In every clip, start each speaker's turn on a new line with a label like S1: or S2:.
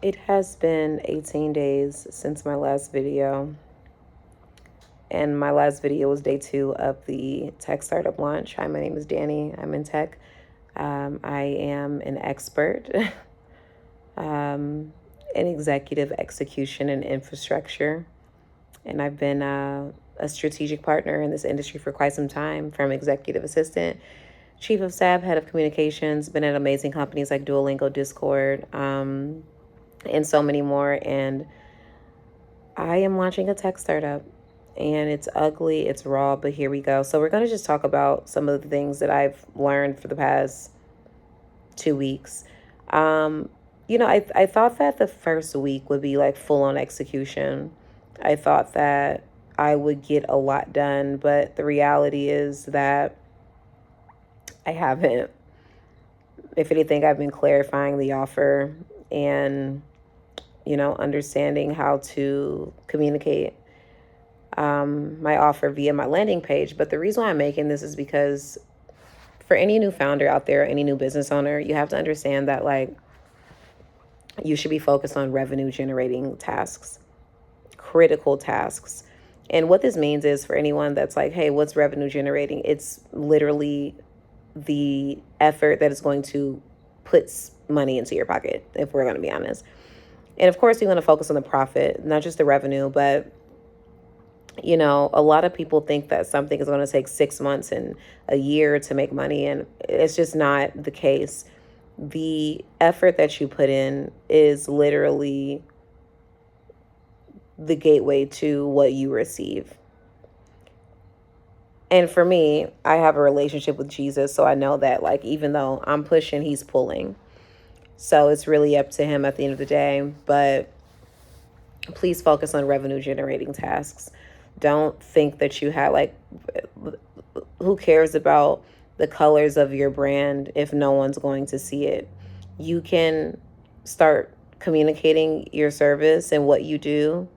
S1: It has been 18 days since my last video, and my last video was day 2 of the tech startup launch. Hi, my name is Danny. I'm in tech. I am an expert in executive execution and infrastructure, and I've been a strategic partner in this industry for quite some time, from executive assistant, chief of staff, head of communications, been at amazing companies like Duolingo, Discord, and so many more. And I am launching a tech startup, and it's ugly, it's raw, but here we go. So we're going to just talk about some of the things that I've learned for the past 2 weeks. I thought that the first week would be like full on execution. I thought that I would get a lot done, but the reality is that I haven't. If anything, I've been clarifying the offer and, understanding how to communicate my offer via my landing page. But the reason why I'm making this is because for any new founder out there, any new business owner, you have to understand that like you should be focused on revenue generating tasks, critical tasks. And what this means is, for anyone that's like, hey, what's revenue generating? It's literally the effort that is going to put money into your pocket, if we're going to be honest. And of course, you want to focus on the profit, not just the revenue, but a lot of people think that something is going to take 6 months and a year to make money, and it's just not the case. The effort that you put in is literally the gateway to what you receive. And for me, I have a relationship with Jesus, so I know that like even though I'm pushing, he's pulling. So it's really up to him at the end of the day. But please focus on revenue generating tasks. Don't think that you have like, who cares about the colors of your brand if no one's going to see it? You can start communicating your service and what you do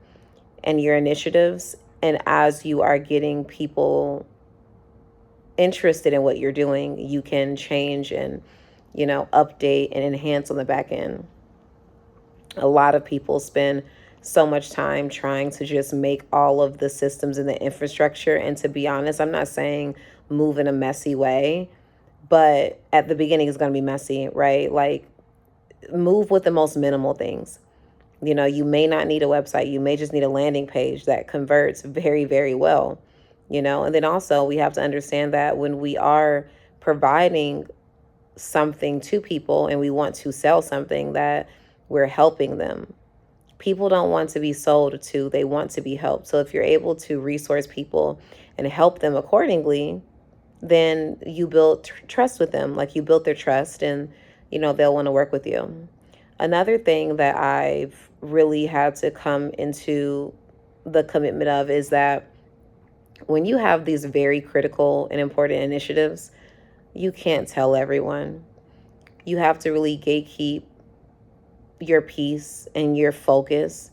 S1: and your initiatives. And as you are getting people interested in what you're doing, you can change and, update and enhance on the back end. A lot of people spend so much time trying to just make all of the systems and the infrastructure. And to be honest, I'm not saying move in a messy way, but at the beginning it's going to be messy, right? Like, move with the most minimal things. You may not need a website. You may just need a landing page that converts very, very well, and then also we have to understand that when we are providing something to people and we want to sell something, that we're helping them. People don't want to be sold to, they want to be helped. So if you're able to resource people and help them accordingly, then you build trust with them. Like, you built their trust, and they'll want to work with you. Another thing that I've really had to come into the commitment of is that when you have these very critical and important initiatives, you can't tell everyone. You have to really gatekeep your peace and your focus.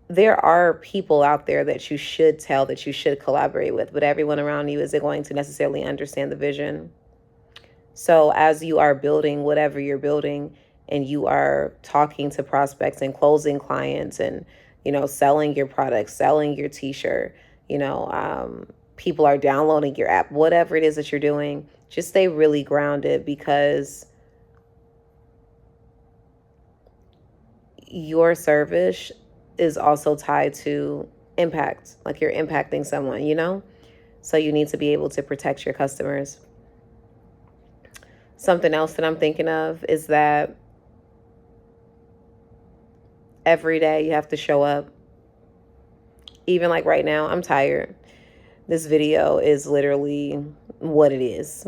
S1: There are people out there that you should tell, that you should collaborate with, but everyone around you isn't going to necessarily understand the vision. So as you are building whatever you're building, and you are talking to prospects and closing clients and, selling your products, selling your t-shirt, people are downloading your app, whatever it is that you're doing, just stay really grounded, because your service is also tied to impact. Like, you're impacting someone. So you need to be able to protect your customers. Something else that I'm thinking of is that every day you have to show up. Even like right now, I'm tired. This video is literally what it is.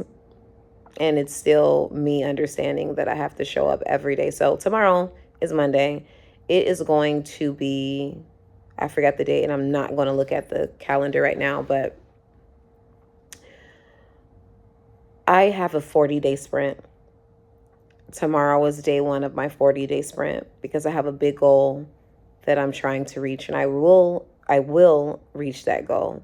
S1: And it's still me understanding that I have to show up every day. So tomorrow is Monday. It is going to be, I forgot the date, and I'm not going to look at the calendar right now, but I have a 40-day sprint. Tomorrow is day 1 of my 40-day sprint, because I have a big goal that I'm trying to reach, and I will reach that goal.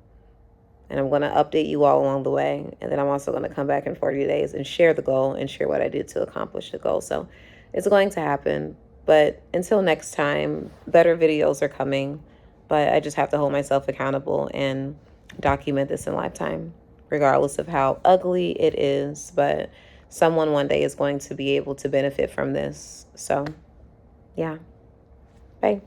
S1: And I'm going to update you all along the way. And then I'm also going to come back in 40 days and share the goal and share what I did to accomplish the goal. So it's going to happen. But until next time, better videos are coming. But I just have to hold myself accountable and document this in lifetime, regardless of how ugly it is. But someone one day is going to be able to benefit from this. So, yeah. Bye.